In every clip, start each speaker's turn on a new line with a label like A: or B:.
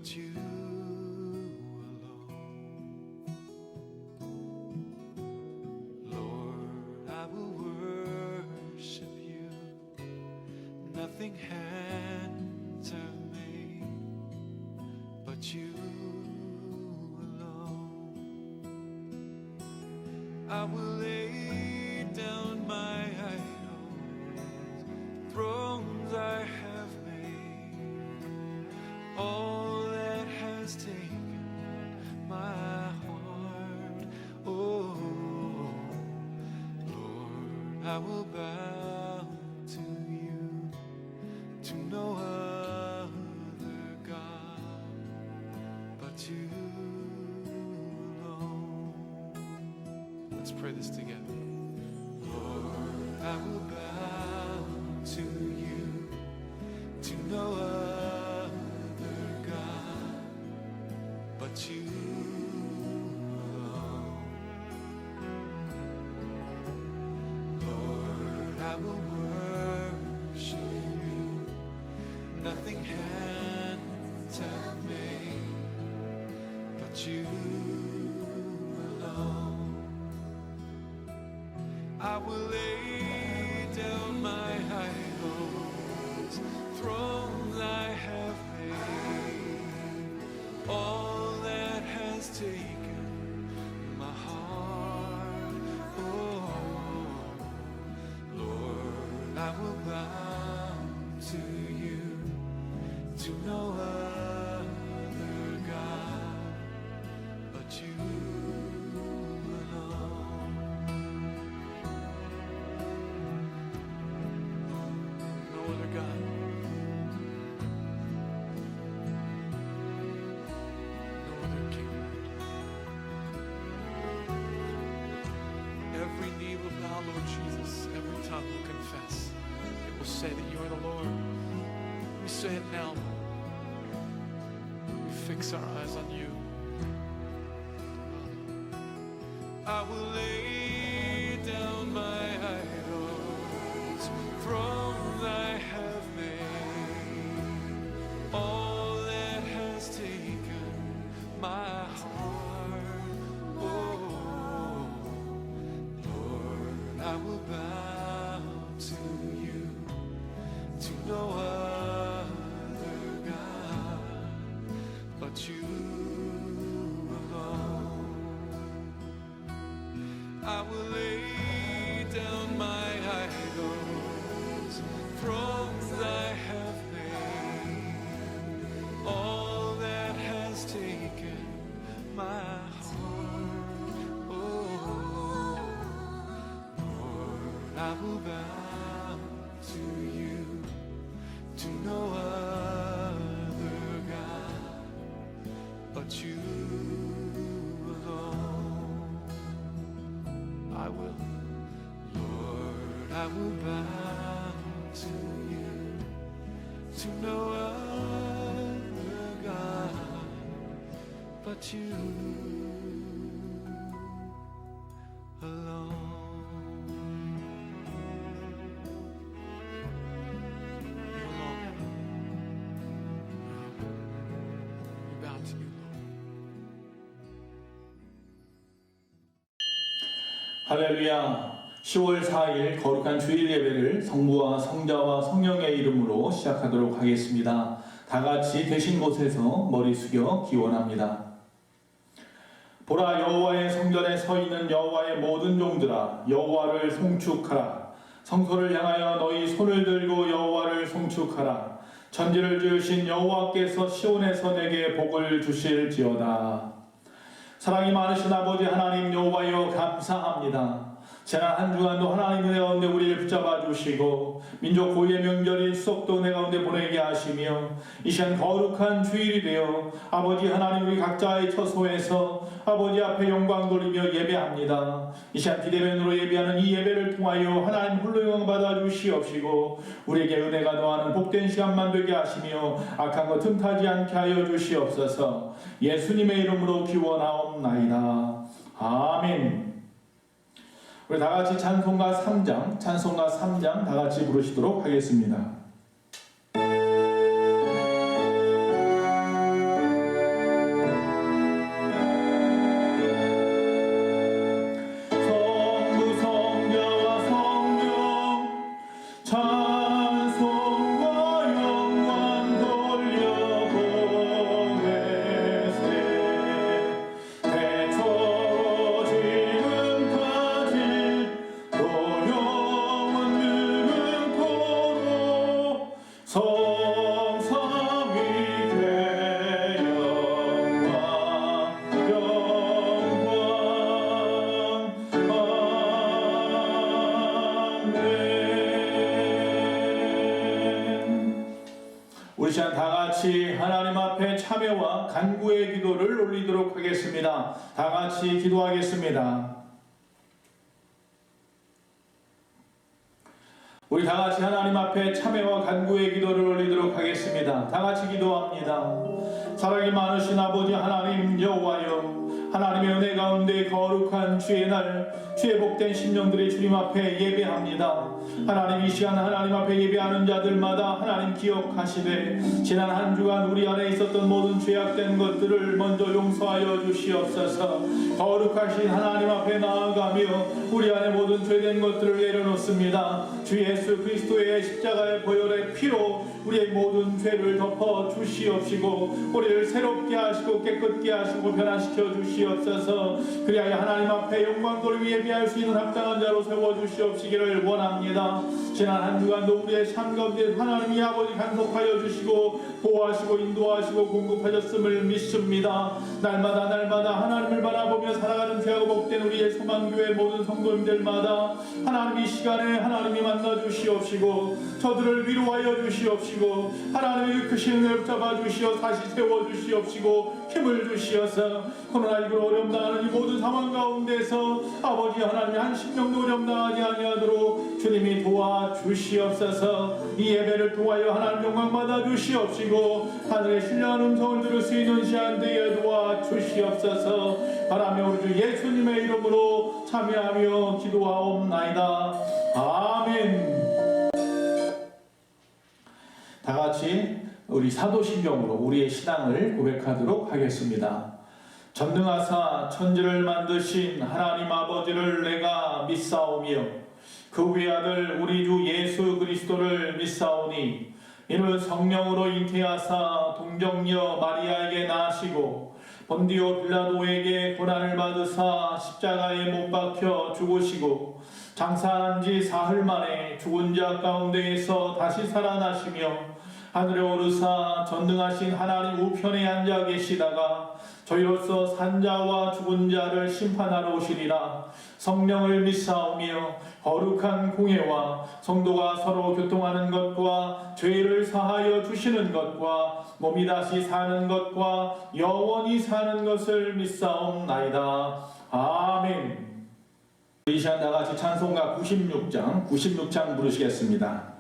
A: but you alone. Lord, I will worship you. Nothing hands have made but you alone. I will lay down my idols, thrones I have made, all that has taken my heart. Oh Lord, I will bow to you, to no other God but you alone. Let's pray this together. Lord, I will bow to you, to no other God but you alone. Lord, I will worship you. Nothing hands have made but you alone. I will lay down my idols, thrones I have made, all that has taken my heart. Oh Lord, I will bow to you, to no other God but you alone. No other God. No other King. Every knee will bow, Lord Jesus. Every tongue will confess. It will say that you are the Lord. We say it now, Lord. We fix our eyes on you. I will lay down my idols, thrones I have made, all that has taken my heart. Oh Lord, I will bow to you, to no other God but you alone. I will lay down my idols, thrones I have made, all that has taken my heart. Oh Lord, I will bow to you, to no other God but you alone. I will, Lord, I will bow to you, to no other God but you alone. You alone. We bow to you, Lord.
B: 할렐루야. 10월 4일 거룩한 주일 예배를 성부와 성자와 성령의 이름으로 시작하도록 하겠습니다. 다 같이 계신 곳에서 머리 숙여 기원합니다. 보라, 여호와의 성전에 서 있는 여호와의 모든 종들아, 여호와를 송축하라. 성소를 향하여 너희 손을 들고 여호와를 송축하라. 천지를 지으신 여호와께서 시온에서 내게 복을 주실지어다. 사랑이 많으신 아버지 하나님 여호와여, 감사합니다. 지난 한 주간도 하나님 은혜 가운데 우리를 붙잡아 주시고 민족 고유의 명절인 추석도 내 가운데 보내게 하시며 이 시간 거룩한 주일이 되어 아버지 하나님 우리 각자의 처소에서 아버지 앞에 영광 돌리며 예배합니다. 이 시간 비대면으로 예배하는 이 예배를 통하여 하나님 홀로 영광 받아 주시옵시고 우리에게 은혜가 더하는 복된 시간만 되게 하시며 악한 것 틈타지 않게 하여 주시옵소서. 예수님의 이름으로 기원하옵나이다. 아멘. 우리 다 같이 찬송가 3장 다 같이 부르시도록 하겠습니다. 시간 다 같이 하나님 앞에 참회와 간구의 기도를 올리도록 하겠습니다. 다 같이 기도하겠습니다. 우리 다 같이 하나님 앞에 참회와 간구의 기도를 올리도록 하겠습니다. 다 같이 기도합니다. 사랑이 많으신 아버지 하나님 여호와여, 하나님의 은혜 가운데 거룩한 주의 날, 주의 복된 심령들이 주님 앞에 예배합니다. 하나님 이 시간 하나님 앞에 예배하는 자들마다 하나님 기억하시되 지난 한 주간 우리 안에 있었던 모든 죄악된 것들을 먼저 용서하여 주시옵소서. 거룩하신 하나님 앞에 나아가며 우리 안에 모든 죄된 것들을 내려놓습니다. 주 예수 그리스도의 십자가의 보혈의 피로 우리의 모든 죄를 덮어 주시옵시고 우리를 새롭게 하시고 깨끗게 하시고 변화시켜 주시옵소서. 그리하여 하나님 앞에 영광 돌리며 예배할 수 있는 합당한 자로 세워주시옵시기를 원합니다. 지난 한 주간도 우리의 삶 가운데 하나님이 아버지 간섭하여 주시고 보호하시고 인도하시고 공급하셨음을 믿습니다. 날마다 하나님을 바라보며 살아가는 죄하고 복된 우리의 소망교회 모든 성도님들마다 하나님 이 시간에 하나님이 만나 주시옵시고 저들을 위로하여 주시옵시고 하나님의 크신 은혜를 잡아 주시어 다시 세워 주시옵시고 힘을 주시어서 코로나19로 어려움 당하는 이 모든 상황 가운데서 아버지 하나님이 한 심령도 어려움 당하지 아니하도록 주님이 도와 주시옵소서. 이 예배를 통하여 하나님 영광 받아 주시옵시고 하늘의 신령한 음성을 들을 수 있는 시간대에 도와 주시옵소서. 바라며 우리 주 예수님의 이름으로 참여하며 기도하옵나이다. 아멘. 다 같이 우리 사도신경으로 우리의 신앙을 고백하도록 하겠습니다. 전능하사 천지를 만드신 하나님 아버지를 내가 믿사오며 그 외아들 우리 주 예수 그리스도를 믿사오니 이는 성령으로 잉태하사 동정녀 마리아에게 나시고 본디오 빌라도에게 고난을 받으사 십자가에 못 박혀 죽으시고 장사한 지 사흘 만에 죽은 자 가운데에서 다시 살아나시며 하늘에 오르사 전능하신 하나님 우편에 앉아 계시다가 저희로서 산자와 죽은 자를 심판하러 오시리라. 성령을 믿사오며 거룩한 공예와 성도가 서로 교통하는 것과 죄를 사하여 주시는 것과 몸이 다시 사는 것과 영원히 사는 것을 믿사옵나이다. 아멘. 이 시간 다 같이 찬송가 96장 부르시겠습니다.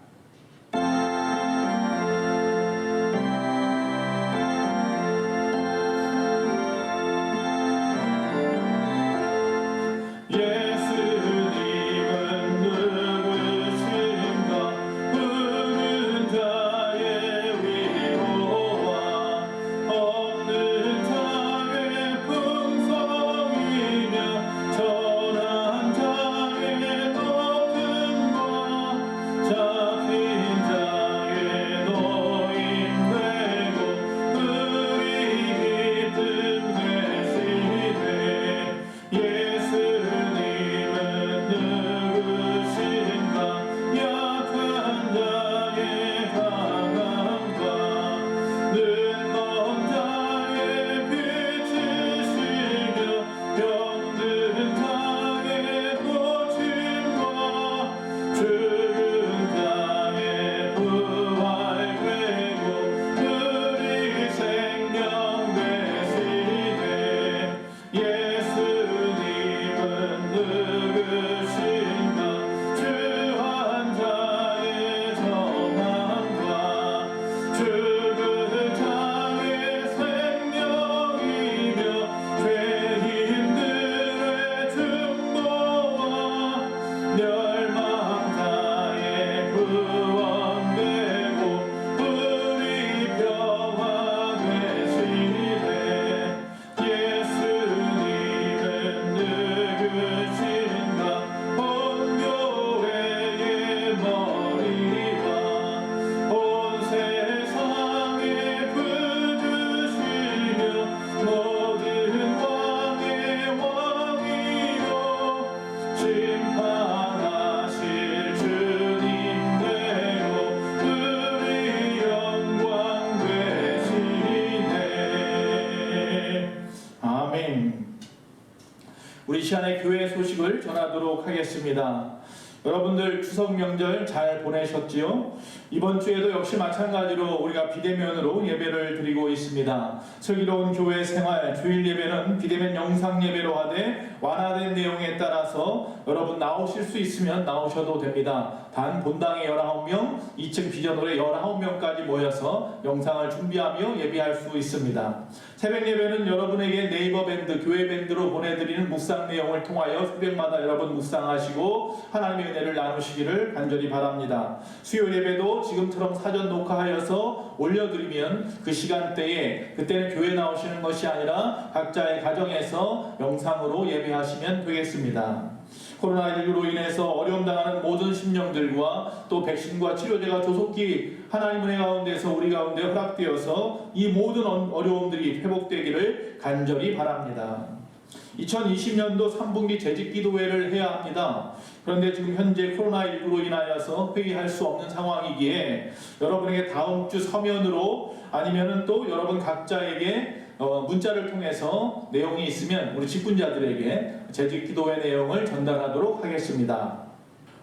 B: 우리 시간의 교회 소식을 전하도록 하겠습니다. 여러분들 추석 명절 잘 보내셨지요? 이번 주에도 역시 마찬가지로 우리가 비대면으로 예배를 드리고 있습니다. 슬기로운 교회 생활 주일 예배는 비대면 영상 예배로 하되 완화된 내용에 따라서 여러분 나오실 수 있으면 나오셔도 됩니다. 단 본당에 19명, 2층 비전홀에 19명까지 모여서 영상을 준비하며 예배할 수 있습니다. 새벽 예배는 여러분에게 네이버 밴드, 교회 밴드로 보내드리는 묵상 내용을 통하여 새벽마다 여러분 묵상하시고 하나님의 은혜를 나누시기를 간절히 바랍니다. 수요 예배도 지금처럼 사전 녹화하여서 올려드리면 그 시간대에 그때는 교회 나오시는 것이 아니라 각자의 가정에서 영상으로 예배하시면 되겠습니다. 코로나19로 인해서 어려움 당하는 모든 심령들과 또 백신과 치료제가 조속히 하나님 은혜 가운데서 우리 가운데 허락되어서 이 모든 어려움들이 회복되기를 간절히 바랍니다. 2020년도 3분기 재직기도회를 해야 합니다. 그런데 지금 현재 코로나19로 인하여서 회의할 수 없는 상황이기에 여러분에게 다음 주 서면으로 아니면은 또 여러분 각자에게 문자를 통해서 내용이 있으면 우리 직분자들에게 재직기도회 내용을 전달하도록 하겠습니다.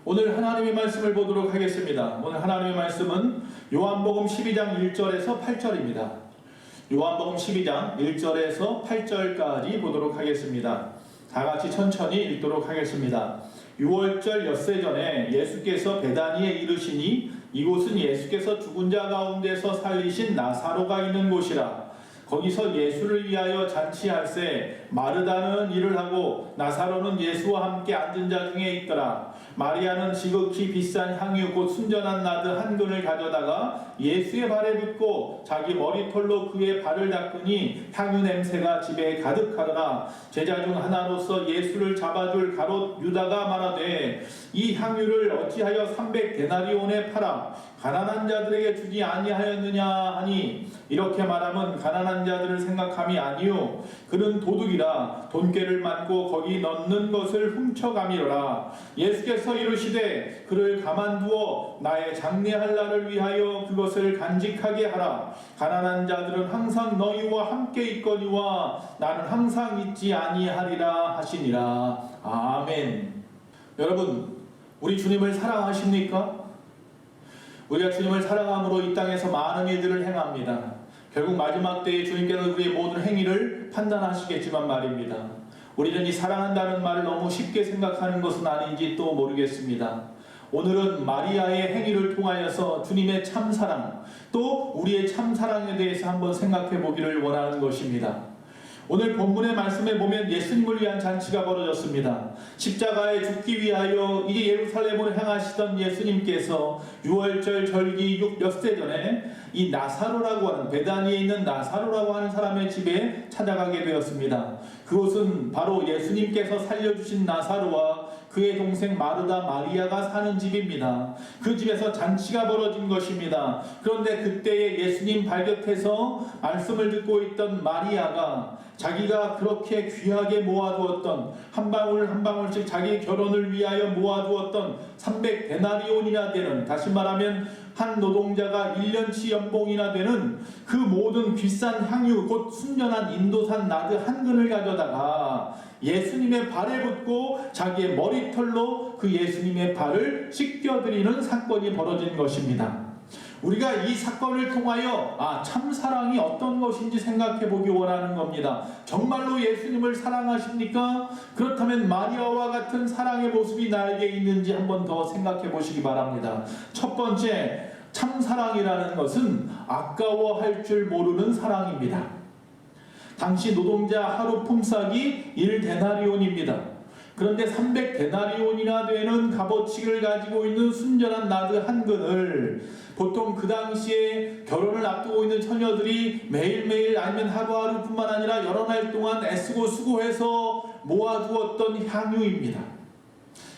B: 오늘 하나님의 말씀을 보도록 하겠습니다. 오늘 하나님의 말씀은 요한복음 12장 1절에서 8절입니다. 요한복음 12장 1절에서 8절까지 보도록 하겠습니다. 다 같이 천천히 읽도록 하겠습니다. 6월절 엿새 전에 예수께서 베다니에 이르시니 이곳은 예수께서 죽은 자 가운데서 살리신 나사로가 있는 곳이라. 거기서 예수를 위하여 잔치할세 마르다는 일을 하고 나사로는 예수와 함께 앉은 자 중에 있더라. 마리아는 지극히 비싼 향유 곧 순전한 나드 한 근을 가져다가 예수의 발에 붓고 자기 머리털로 그의 발을 닦으니 향유 냄새가 집에 가득하더라. 제자 중 하나로서 예수를 잡아줄 가롯 유다가 말하되 이 향유를 어찌하여 300데나리온에 팔아 가난한 자들에게 주지 아니하였느냐 하니 이렇게 말하면 가난한 자들을 생각함이 아니요 그는 도둑이라 돈꾀를 맞고 거기 넣는 것을 훔쳐가미러라. 예수께서 이르시되 그를 가만두어 나의 장례할 날을 위하여 그것을 간직하게 하라. 가난한 자들은 항상 너희와 함께 있거니와 나는 항상 있지 아니하리라 하시니라. 아멘. 여러분, 우리 주님을 사랑하십니까? 우리가 주님을 사랑함으로 이 땅에서 많은 일들을 행합니다. 결국 마지막 때에 주님께서 우리의 모든 행위를 판단하시겠지만 말입니다. 우리는 이 사랑한다는 말을 너무 쉽게 생각하는 것은 아닌지 또 모르겠습니다. 오늘은 마리아의 행위를 통하여서 주님의 참사랑 또 우리의 참사랑에 대해서 한번 생각해 보기를 원하는 것입니다. 오늘 본문의 말씀에 보면 예수님을 위한 잔치가 벌어졌습니다. 십자가에 죽기 위하여 이제 예루살렘으로 향하시던 예수님께서 6월절 절기 엿새 전에 이 나사로라고 하는 베다니에 있는 나사로라고 하는 사람의 집에 찾아가게 되었습니다. 그곳은 바로 예수님께서 살려주신 나사로와 그의 동생 마르다 마리아가 사는 집입니다. 그 집에서 잔치가 벌어진 것입니다. 그런데 그때에 예수님 발곁에서 말씀을 듣고 있던 마리아가 자기가 그렇게 귀하게 모아두었던 한 방울 한 방울씩 자기 결혼을 위하여 모아두었던 300데나리온이나 되는, 다시 말하면 한 노동자가 1년치 연봉이나 되는 그 모든 비싼 향유 곧 순전한 인도산 나드 한 근을 가져다가 예수님의 발에 붓고 자기의 머리털로 그 예수님의 발을 씻겨드리는 사건이 벌어진 것입니다. 우리가 이 사건을 통하여 참사랑이 어떤 것인지 생각해 보기 원하는 겁니다. 정말로 예수님을 사랑하십니까? 그렇다면 마리아와 같은 사랑의 모습이 나에게 있는지 한번 더 생각해 보시기 바랍니다. 첫 번째, 참사랑이라는 것은 아까워할 줄 모르는 사랑입니다. 당시 노동자 하루 품삯이 1데나리온입니다. 그런데 300데나리온이나 되는 값어치를 가지고 있는 순전한 나드 한 근을 보통 그 당시에 결혼을 앞두고 있는 처녀들이 매일매일 아니면 하루하루뿐만 아니라 여러 날 동안 애쓰고 수고해서 모아두었던 향유입니다.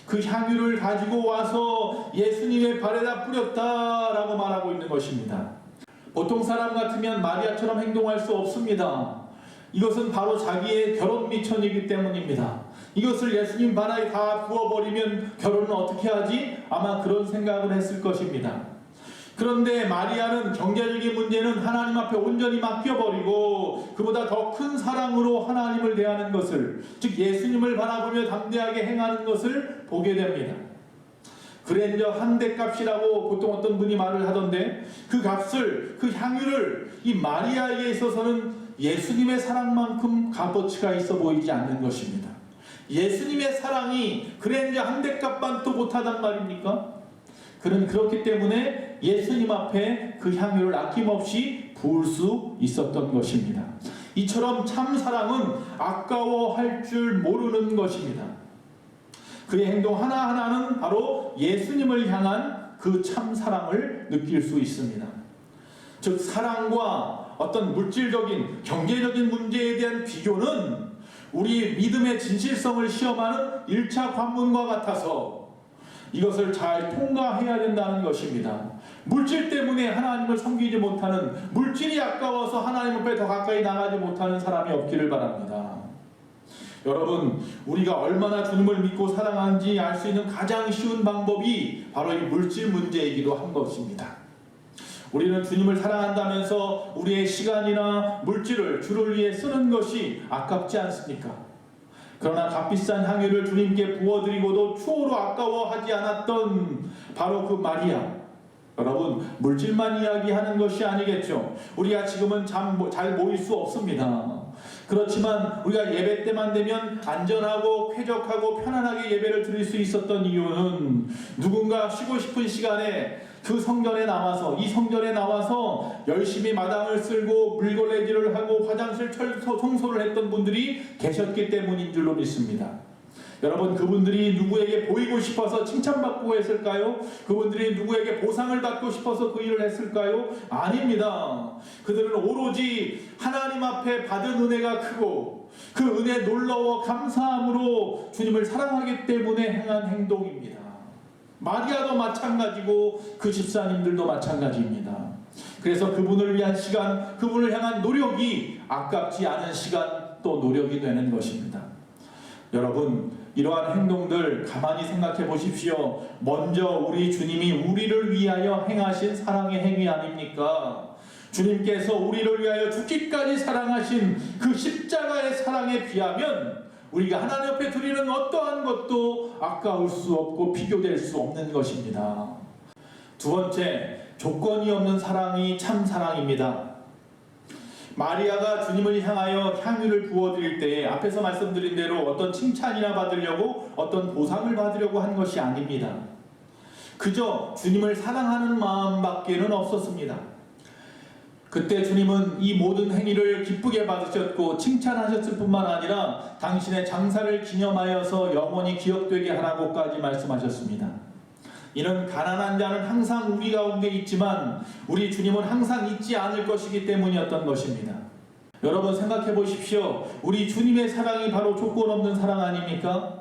B: 그 향유를 가지고 와서 예수님의 발에다 뿌렸다라고 말하고 있는 것입니다. 보통 사람 같으면 마리아처럼 행동할 수 없습니다. 이것은 바로 자기의 결혼 미천이기 때문입니다. 이것을 예수님 발에 다 부어버리면 결혼은 어떻게 하지? 아마 그런 생각을 했을 것입니다. 그런데 마리아는 경제적인 문제는 하나님 앞에 온전히 맡겨버리고 그보다 더 큰 사랑으로 하나님을 대하는 것을, 즉 예수님을 바라보며 담대하게 행하는 것을 보게 됩니다. 그랜저 한 대 값이라고 보통 어떤 분이 말을 하던데, 그 값을, 그 향유를 이 마리아에게 있어서는 예수님의 사랑만큼 값어치가 있어 보이지 않는 것입니다. 예수님의 사랑이 그랜저 한 대 값만도 못하단 말입니까? 그는 그렇기 때문에 예수님 앞에 그 향유를 아낌없이 부을 수 있었던 것입니다. 이처럼 참 사랑은 아까워할 줄 모르는 것입니다. 그의 행동 하나하나는 바로 예수님을 향한 그 참 사랑을 느낄 수 있습니다. 즉, 사랑과 어떤 물질적인 경제적인 문제에 대한 비교는 우리 믿음의 진실성을 시험하는 1차 관문과 같아서 이것을 잘 통과해야 된다는 것입니다. 물질 때문에 하나님을 섬기지 못하는, 물질이 아까워서 하나님 앞에 더 가까이 나가지 못하는 사람이 없기를 바랍니다. 여러분, 우리가 얼마나 주님을 믿고 사랑하는지 알 수 있는 가장 쉬운 방법이 바로 이 물질 문제이기도 한 것입니다. 우리는 주님을 사랑한다면서 우리의 시간이나 물질을 주를 위해 쓰는 것이 아깝지 않습니까? 그러나 값비싼 향유를 주님께 부어드리고도 추호로 아까워하지 않았던 바로 그 마리아. 여러분, 물질만 이야기하는 것이 아니겠죠. 우리가 지금은 잘 모일 수 없습니다. 그렇지만 우리가 예배 때만 되면 안전하고 쾌적하고 편안하게 예배를 드릴 수 있었던 이유는 누군가 쉬고 싶은 시간에 그 성전에 나와서, 이 성전에 나와서 열심히 마당을 쓸고 물걸레질을 하고 화장실 청소를 했던 분들이 계셨기 때문인 줄로 믿습니다. 여러분, 그분들이 누구에게 보이고 싶어서 칭찬받고 했을까요? 그분들이 누구에게 보상을 받고 싶어서 그 일을 했을까요? 아닙니다. 그들은 오로지 하나님 앞에 받은 은혜가 크고 그 은혜 놀라워 감사함으로 주님을 사랑하기 때문에 행한 행동입니다. 마리아도 마찬가지고 그 집사님들도 마찬가지입니다. 그래서 그분을 위한 시간, 그분을 향한 노력이 아깝지 않은 시간, 또 노력이 되는 것입니다. 여러분, 이러한 행동들 가만히 생각해 보십시오. 먼저 우리 주님이 우리를 위하여 행하신 사랑의 행위 아닙니까? 주님께서 우리를 위하여 죽기까지 사랑하신 그 십자가의 사랑에 비하면 우리가 하나님 앞에 드리는 어떠한 것도 아까울 수 없고 비교될 수 없는 것입니다. 두 번째, 조건이 없는 사랑이 참 사랑입니다. 마리아가 주님을 향하여 향유를 부어드릴 때에 앞에서 말씀드린 대로 어떤 칭찬이나 받으려고, 어떤 보상을 받으려고 한 것이 아닙니다. 그저 주님을 사랑하는 마음밖에는 없었습니다. 그때 주님은 이 모든 행위를 기쁘게 받으셨고 칭찬하셨을 뿐만 아니라 당신의 장사를 기념하여서 영원히 기억되게 하라고까지 말씀하셨습니다. 이는 가난한 자는 항상 우리 가운데 있지만 우리 주님은 항상 있지 않을 것이기 때문이었던 것입니다. 여러분, 생각해 보십시오. 우리 주님의 사랑이 바로 조건 없는 사랑 아닙니까?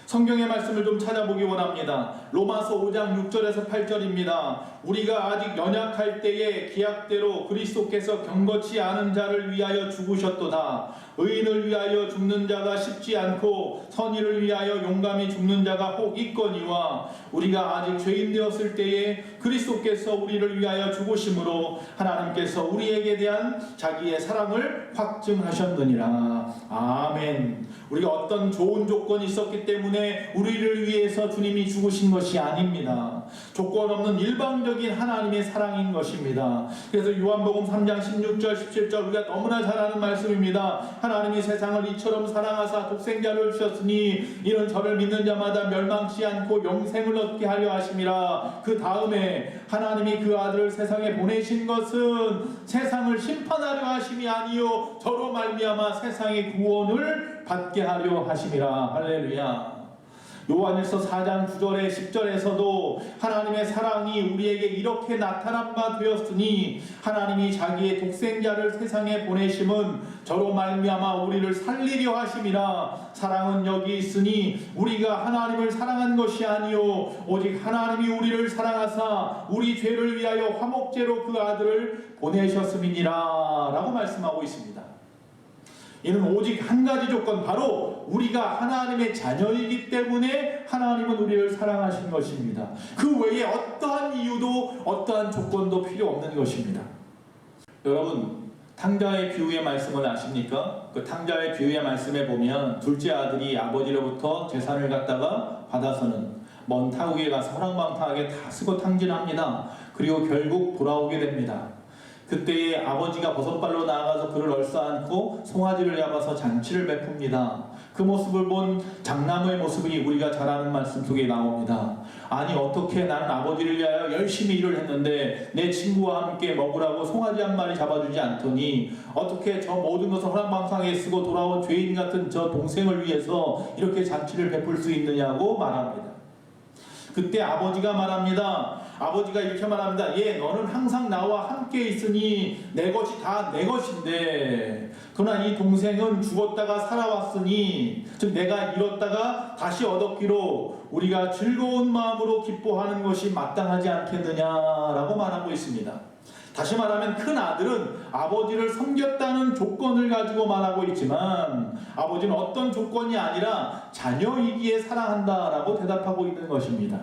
B: 성경의 말씀을 좀 찾아보기 원합니다. 로마서 5장 6절에서 8절입니다. 우리가 아직 연약할 때에 기약대로 그리스도께서 경거치 않은 자를 위하여 죽으셨도다. 의인을 위하여 죽는 자가 쉽지 않고 선의를 위하여 용감히 죽는 자가 혹 있거니와 우리가 아직 죄인 되었을 때에 그리스도께서 우리를 위하여 죽으심으로 하나님께서 우리에게 대한 자기의 사랑을 확증하셨느니라. 아멘. 우리가 어떤 좋은 조건이 있었기 때문에 우리를 위해서 주님이 죽으신 것이 아닙니다. 조건 없는 일방적인 하나님의 사랑인 것입니다. 그래서 요한복음 3장 16절 17절 우리가 너무나 잘 아는 말씀입니다. 하나님이 세상을 이처럼 사랑하사 독생자를 주셨으니 이는 저를 믿는 자마다 멸망치 않고 영생을 얻게 하려 하심이라. 그 다음에 하나님이 그 아들을 세상에 보내신 것은 세상을 심판하려 하심이 아니요 저로 말미암아 세상의 구원을 받게 하려 하심이라. 할렐루야. 요한일서 4장 9절에 10절에서도 하나님의 사랑이 우리에게 이렇게 나타난 바 되었으니 하나님이 자기의 독생자를 세상에 보내심은 저로 말미암아 우리를 살리려 하심이라. 사랑은 여기 있으니 우리가 하나님을 사랑한 것이 아니요 오직 하나님이 우리를 사랑하사 우리 죄를 위하여 화목제로 그 아들을 보내셨음이니라 라고 말씀하고 있습니다. 이는 오직 한 가지 조건, 바로 우리가 하나님의 자녀이기 때문에 하나님은 우리를 사랑하신 것입니다. 그 외에 어떠한 이유도 어떠한 조건도 필요 없는 것입니다. 여러분, 탕자의 비유의 말씀을 아십니까? 그 탕자의 비유의 말씀에 보면 둘째 아들이 아버지로부터 재산을 갖다가 받아서는 먼 타국에 가서 허랑방탕하게 다 쓰고 탕진합니다. 그리고 결국 돌아오게 됩니다. 그때에 아버지가 버섯발로 나아가서 그를 얼싸안고 송아지를 잡아서 잔치를 베풉니다. 그 모습을 본 장나무의 모습이 우리가 잘 아는 말씀 속에 나옵니다. 아니 어떻게 나는 아버지를 위하여 열심히 일을 했는데 내 친구와 함께 먹으라고 송아지 한 마리 잡아주지 않더니 어떻게 저 모든 것을 허랑방탕하게 쓰고 돌아온 죄인 같은 저 동생을 위해서 이렇게 잔치를 베풀 수 있느냐고 말합니다. 그때 아버지가 말합니다. 아버지가 이렇게 말합니다. 예, 너는 항상 나와 함께 있으니 내 것이 다 내 것인데 그러나 이 동생은 죽었다가 살아왔으니 즉 내가 잃었다가 다시 얻었기로 우리가 즐거운 마음으로 기뻐하는 것이 마땅하지 않겠느냐라고 말하고 있습니다. 다시 말하면 큰 아들은 아버지를 섬겼다는 조건을 가지고 말하고 있지만 아버지는 어떤 조건이 아니라 자녀이기에 사랑한다라고 대답하고 있는 것입니다.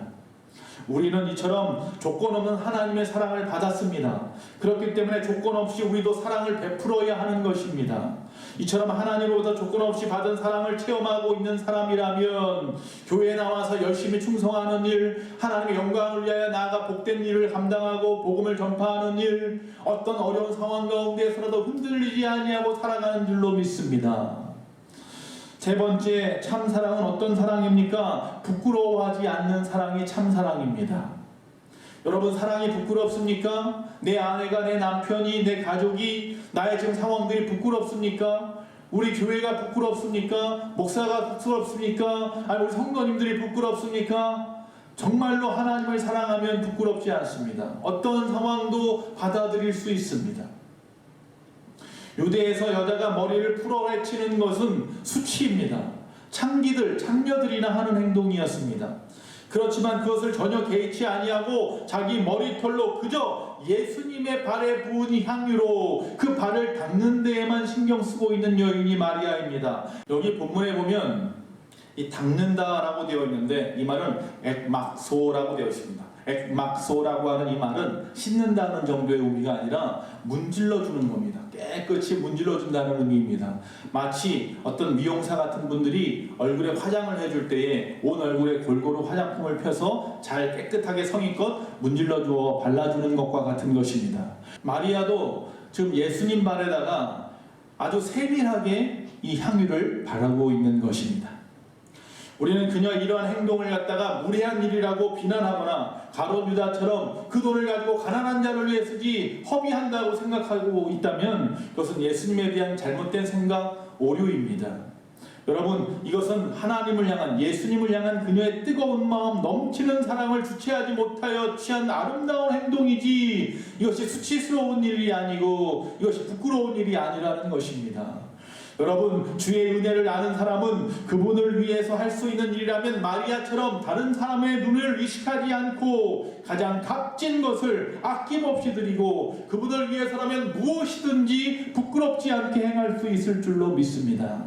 B: 우리는 이처럼 조건 없는 하나님의 사랑을 받았습니다. 그렇기 때문에 조건 없이 우리도 사랑을 베풀어야 하는 것입니다. 이처럼 하나님으로부터 조건 없이 받은 사랑을 체험하고 있는 사람이라면 교회에 나와서 열심히 충성하는 일, 하나님의 영광을 위하여 나아가 복된 일을 감당하고 복음을 전파하는 일, 어떤 어려운 상황 가운데서라도 흔들리지 아니하고 살아가는 줄로 믿습니다. 세 번째, 참사랑은 어떤 사랑입니까? 부끄러워하지 않는 사랑이 참사랑입니다. 여러분, 사랑이 부끄럽습니까? 내 아내가, 내 남편이, 내 가족이, 나의 지금 상황들이 부끄럽습니까? 우리 교회가 부끄럽습니까? 목사가 부끄럽습니까? 아니 우리 성도님들이 부끄럽습니까? 정말로 하나님을 사랑하면 부끄럽지 않습니다. 어떤 상황도 받아들일 수 있습니다. 유대에서 여자가 머리를 풀어 헤치는 것은 수치입니다. 장녀들이나 하는 행동이었습니다. 그렇지만 그것을 전혀 개의치 아니하고 자기 머리털로 그저 예수님의 발에 부은 향유로 그 발을 닦는 데에만 신경 쓰고 있는 여인이 마리아입니다. 여기 본문에 보면 이 닦는다라고 되어 있는데 이 말은 액막소라고 되어 있습니다. 액막소라고 하는 이 말은 씻는다는 정도의 의미가 아니라 문질러 주는 겁니다. 깨끗이 문질러 준다는 의미입니다. 마치 어떤 미용사 같은 분들이 얼굴에 화장을 해줄 때에 온 얼굴에 골고루 화장품을 펴서 잘 깨끗하게 성의껏 문질러 주어 발라주는 것과 같은 것입니다. 마리아도 지금 예수님 발에다가 아주 세밀하게 이 향유를 바르고 있는 것입니다. 우리는 그녀의 이러한 행동을 갖다가 무례한 일이라고 비난하거나 가룟 유다처럼 그 돈을 가지고 가난한 자를 위해 쓰지 허비한다고 생각하고 있다면 그것은 예수님에 대한 잘못된 생각, 오류입니다. 여러분, 이것은 하나님을 향한, 예수님을 향한 그녀의 뜨거운 마음, 넘치는 사랑을 주체하지 못하여 취한 아름다운 행동이지 이것이 수치스러운 일이 아니고 이것이 부끄러운 일이 아니라는 것입니다. 여러분, 주의 은혜를 아는 사람은 그분을 위해서 할 수 있는 일이라면 마리아처럼 다른 사람의 눈을 의식하지 않고 가장 값진 것을 아낌없이 드리고 그분을 위해서라면 무엇이든지 부끄럽지 않게 행할 수 있을 줄로 믿습니다.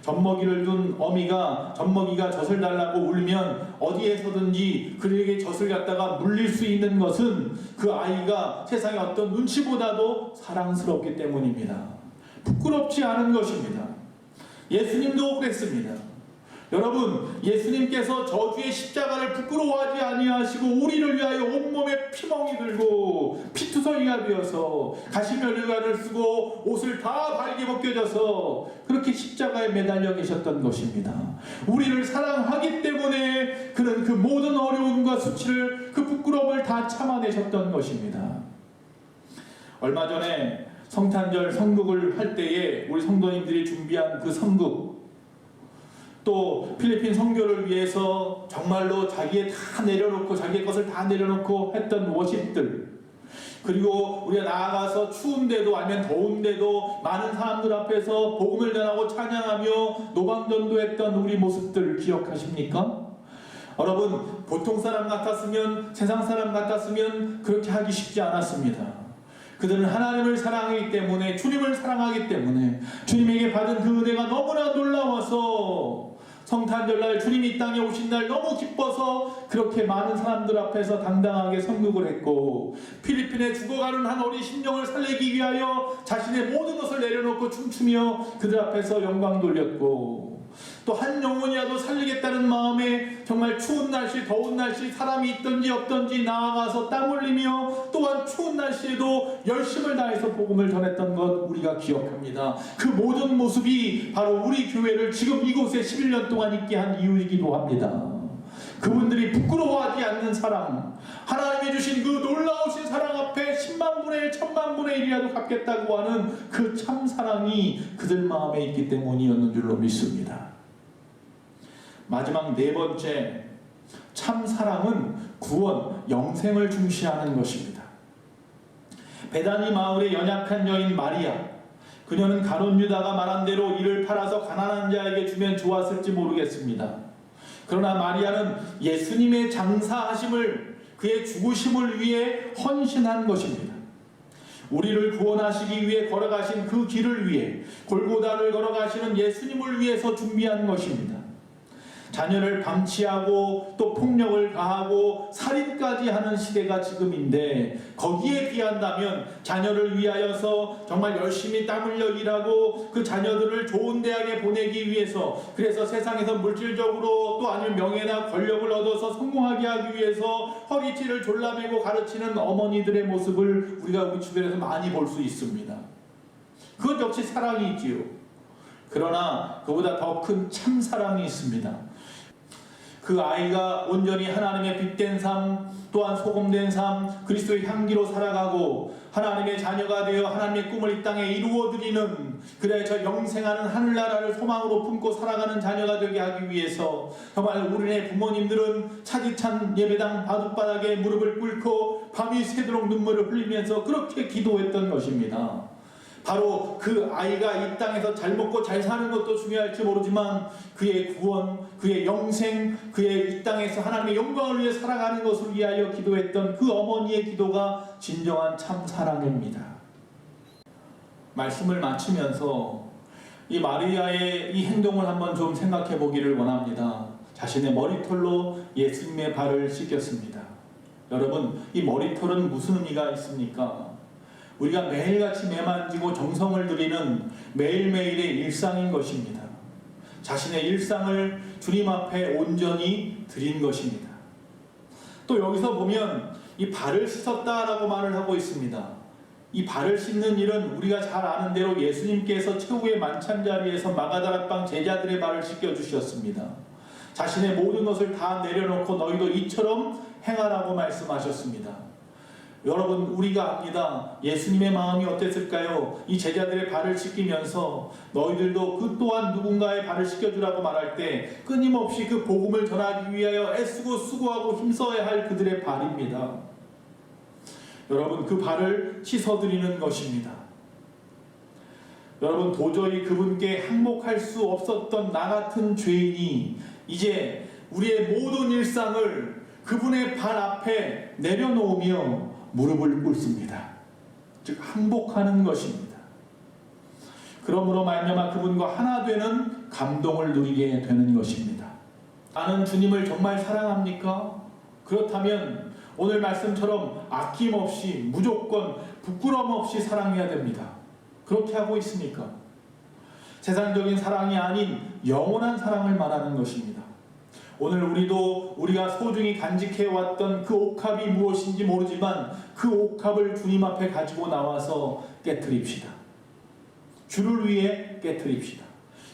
B: 젖먹이를 둔 어미가 젖먹이가 젖을 달라고 울면 어디에서든지 그에게 젖을 갖다가 물릴 수 있는 것은 그 아이가 세상의 어떤 눈치보다도 사랑스럽기 때문입니다. 부끄럽지 않은 것입니다. 예수님도 그랬습니다. 여러분, 예수님께서 저주의 십자가를 부끄러워하지 아니하시고 우리를 위하여 온몸에 피멍이 들고 피투성이가 되어서 가시면류관을 쓰고 옷을 다 발게 벗겨져서 그렇게 십자가에 매달려 계셨던 것입니다. 우리를 사랑하기 때문에 그는 그 모든 어려움과 수치를, 그 부끄러움을 다 참아내셨던 것입니다. 얼마 전에 성탄절 성극을 할 때에 우리 성도님들이 준비한 그 성극, 또 필리핀 선교를 위해서 정말로 자기의 다 내려놓고 자기의 것을 다 내려놓고 했던 워십들, 그리고 우리가 나아가서 추운데도 아니면 더운데도 많은 사람들 앞에서 복음을 전하고 찬양하며 노방전도 했던 우리 모습들 기억하십니까? 여러분, 보통 사람 같았으면, 세상 사람 같았으면 그렇게 하기 쉽지 않았습니다. 그들은 하나님을 사랑하기 때문에, 주님을 사랑하기 때문에 주님에게 받은 그 은혜가 너무나 놀라워서 성탄절날 주님이 이 땅에 오신 날 너무 기뻐서 그렇게 많은 사람들 앞에서 당당하게 선국을 했고, 필리핀에 죽어가는 한 어린 심령을 살리기 위하여 자신의 모든 것을 내려놓고 춤추며 그들 앞에서 영광 돌렸고, 또 한 영혼이라도 살리겠다는 마음에 정말 추운 날씨, 더운 날씨, 사람이 있든지 없든지 나아가서 땀 흘리며 또한 추운 날씨에도 열심을 다해서 복음을 전했던 것 우리가 기억합니다. 그 모든 모습이 바로 우리 교회를 지금 이곳에 11년 동안 있게 한 이유이기도 합니다. 그분들이 부끄러워하지 않는 사랑, 하나님이 주신 그 놀라우신 사랑 앞에 10만 분의 1, 1000만 분의 1이라도 갚겠다고 하는 그 참 사랑이 그들 마음에 있기 때문이었는 줄로 믿습니다. 마지막 네 번째, 참 사랑은 구원, 영생을 중시하는 것입니다. 베다니 마을의 연약한 여인 마리아, 그녀는 가룟 유다가 말한 대로 이를 팔아서 가난한 자에게 주면 좋았을지 모르겠습니다. 그러나 마리아는 예수님의 장사하심을, 그의 죽으심을 위해 헌신한 것입니다. 우리를 구원하시기 위해 걸어가신 그 길을 위해, 골고다를 걸어가시는 예수님을 위해서 준비한 것입니다. 자녀를 방치하고 또 폭력을 가하고 살인까지 하는 시대가 지금인데, 거기에 비한다면 자녀를 위하여서 정말 열심히 땀 흘려 일하고 그 자녀들을 좋은 대학에 보내기 위해서, 그래서 세상에서 물질적으로 또 아니면 명예나 권력을 얻어서 성공하게 하기 위해서 허리띠를 졸라매고 가르치는 어머니들의 모습을 우리가 우리 주변에서 많이 볼 수 있습니다. 그것 역시 사랑이지요. 그러나 그보다 더 큰 참사랑이 있습니다. 그 아이가 온전히 하나님의 빛된 삶, 또한 소금된 삶, 그리스도의 향기로 살아가고 하나님의 자녀가 되어 하나님의 꿈을 이 땅에 이루어드리는, 그래 저 영생하는 하늘나라를 소망으로 품고 살아가는 자녀가 되게 하기 위해서 정말 우리네 부모님들은 차디찬 예배당 바둑바닥에 무릎을 꿇고 밤이 새도록 눈물을 흘리면서 그렇게 기도했던 것입니다. 바로 그 아이가 이 땅에서 잘 먹고 잘 사는 것도 중요할지 모르지만 그의 구원, 그의 영생, 그의 이 땅에서 하나님의 영광을 위해 살아가는 것을 위하여 기도했던 그 어머니의 기도가 진정한 참 사랑입니다. 말씀을 마치면서 이 마리아의 이 행동을 한번 좀 생각해 보기를 원합니다. 자신의 머리털로 예수님의 발을 씻겼습니다. 여러분, 이 머리털은 무슨 의미가 있습니까? 우리가 매일같이 매만지고 정성을 들이는 매일매일의 일상인 것입니다. 자신의 일상을 주님 앞에 온전히 드린 것입니다. 또 여기서 보면 이 발을 씻었다라고 말을 하고 있습니다. 이 발을 씻는 일은 우리가 잘 아는 대로 예수님께서 최후의 만찬 자리에서 마가다락방 제자들의 발을 씻겨주셨습니다. 자신의 모든 것을 다 내려놓고 너희도 이처럼 행하라고 말씀하셨습니다. 여러분, 우리가 압니다. 예수님의 마음이 어땠을까요? 이 제자들의 발을 씻기면서 너희들도 그 또한 누군가의 발을 씻겨주라고 말할 때 끊임없이 그 복음을 전하기 위하여 애쓰고 수고하고 힘써야 할 그들의 발입니다. 여러분, 그 발을 씻어드리는 것입니다. 여러분, 도저히 그분께 항복할 수 없었던 나 같은 죄인이 이제 우리의 모든 일상을 그분의 발 앞에 내려놓으며 무릎을 꿇습니다. 즉 항복하는 것입니다. 그러므로 말미암아 그분과 하나 되는 감동을 누리게 되는 것입니다. 나는 주님을 정말 사랑합니까? 그렇다면 오늘 말씀처럼 아낌없이 무조건 부끄럼 없이 사랑해야 됩니다. 그렇게 하고 있습니까? 세상적인 사랑이 아닌 영원한 사랑을 말하는 것입니다. 오늘 우리가 소중히 간직해왔던 그 옥합이 무엇인지 모르지만 그 옥합을 주님 앞에 가지고 나와서 깨트립시다. 주를 위해 깨트립시다.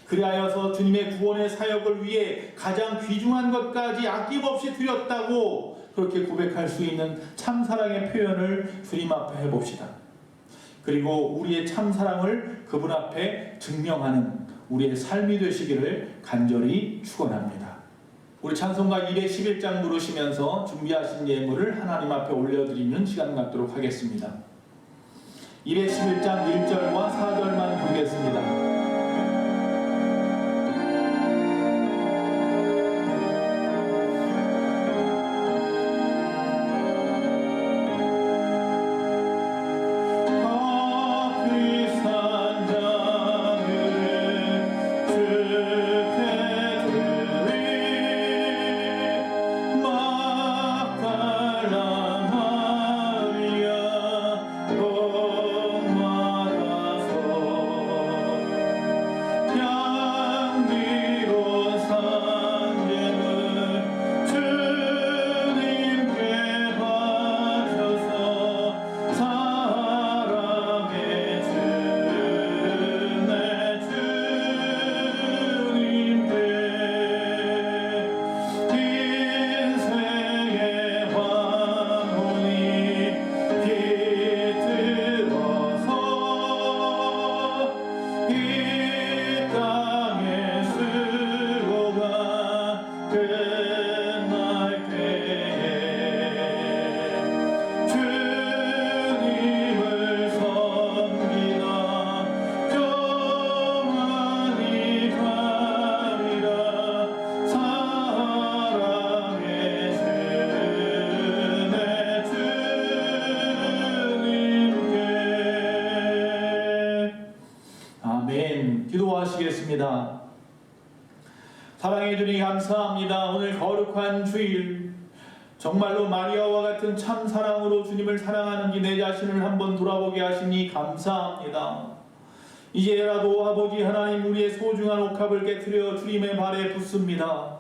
B: 그리하여서 주님의 구원의 사역을 위해 가장 귀중한 것까지 아낌없이 드렸다고 그렇게 고백할 수 있는 참사랑의 표현을 주님 앞에 해봅시다. 그리고 우리의 참사랑을 그분 앞에 증명하는 우리의 삶이 되시기를 간절히 축원합니다. 우리 찬송가 211장 부르시면서 준비하신 예물을 하나님 앞에 올려드리는 시간 갖도록 하겠습니다. 211장 1절과 4절만 부르겠습니다.
C: 그 산장을 주께
B: 기도합니다. 사랑해 주님 감사합니다. 오늘 거룩한 주일 정말로 마리아와 같은 참 사랑으로 주님을 사랑하는 내 자신을 한번 돌아보게 하시니 감사합니다. 이제라도 아버지 하나님 우리의 소중한 옥합을 깨트려 주님의 발에 붓습니다.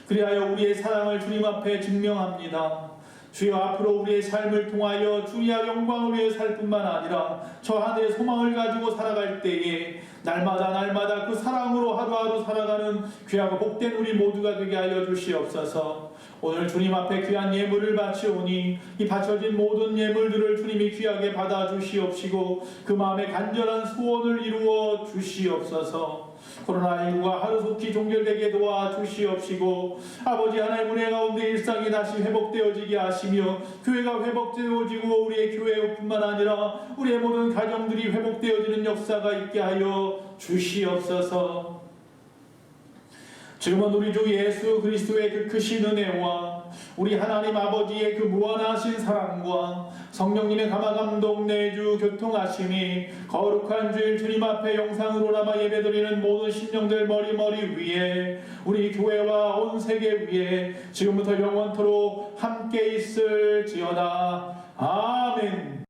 B: 그리하여 우리의 사랑을 주님 앞에 증명합니다. 주여 앞으로 우리의 삶을 통하여 주의 영광을 위해 살 뿐만 아니라 저 하늘의 소망을 가지고 살아갈 때에 날마다 그 사랑으로 하루하루 살아가는 귀하고 복된 우리 모두가 되게 하여 주시옵소서. 오늘 주님 앞에 귀한 예물을 바치오니 이 바쳐진 모든 예물들을 주님이 귀하게 받아 주시옵시고 그 마음에 간절한 소원을 이루어 주시옵소서. 코로나19가 하루속히 종결되게 도와주시옵시고 아버지 하나님 은혜 가운데 일상이 다시 회복되어지게 하시며 교회가 회복되어지고 우리의 교회뿐만 아니라 우리의 모든 가정들이 회복되어지는 역사가 있게 하여 주시옵소서. 지금은 우리 주 예수 그리스도의 그 크신 은혜와 우리 하나님 아버지의 그 무한하신 사랑과 성령님의 감화감동 내주 교통하심이 거룩한 주일 주님 앞에 영상으로나마 예배드리는 모든 심령들 머리 위에 우리 교회와 온 세계 위에 지금부터 영원토록 함께 있을지어다. 아멘.